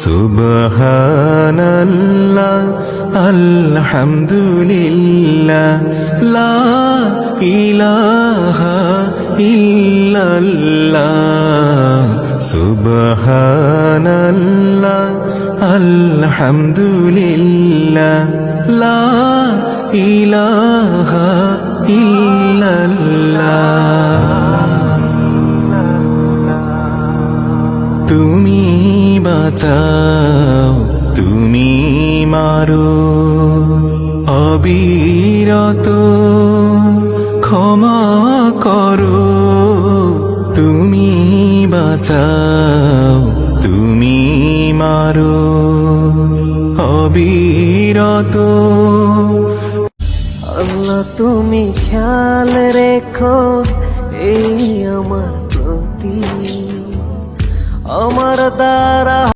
সুবহানাল্লাহ আলহামদুলিল্লাহ লা ইলাহা ইল্লাল্লাহ সুবহানাল্লাহ আলহামদুলিল্লাহ লা ইলাহা ইল্লাল্লাহ। তুমি বাঁচাও তুমি মারো অবিরত ক্ষমা করো তুমি বাঁচাও তুমি মারো অবিরত। আল্লাহ তুমি খেয়াল রেখো এই আমার প্রতি, আমার দ্বারা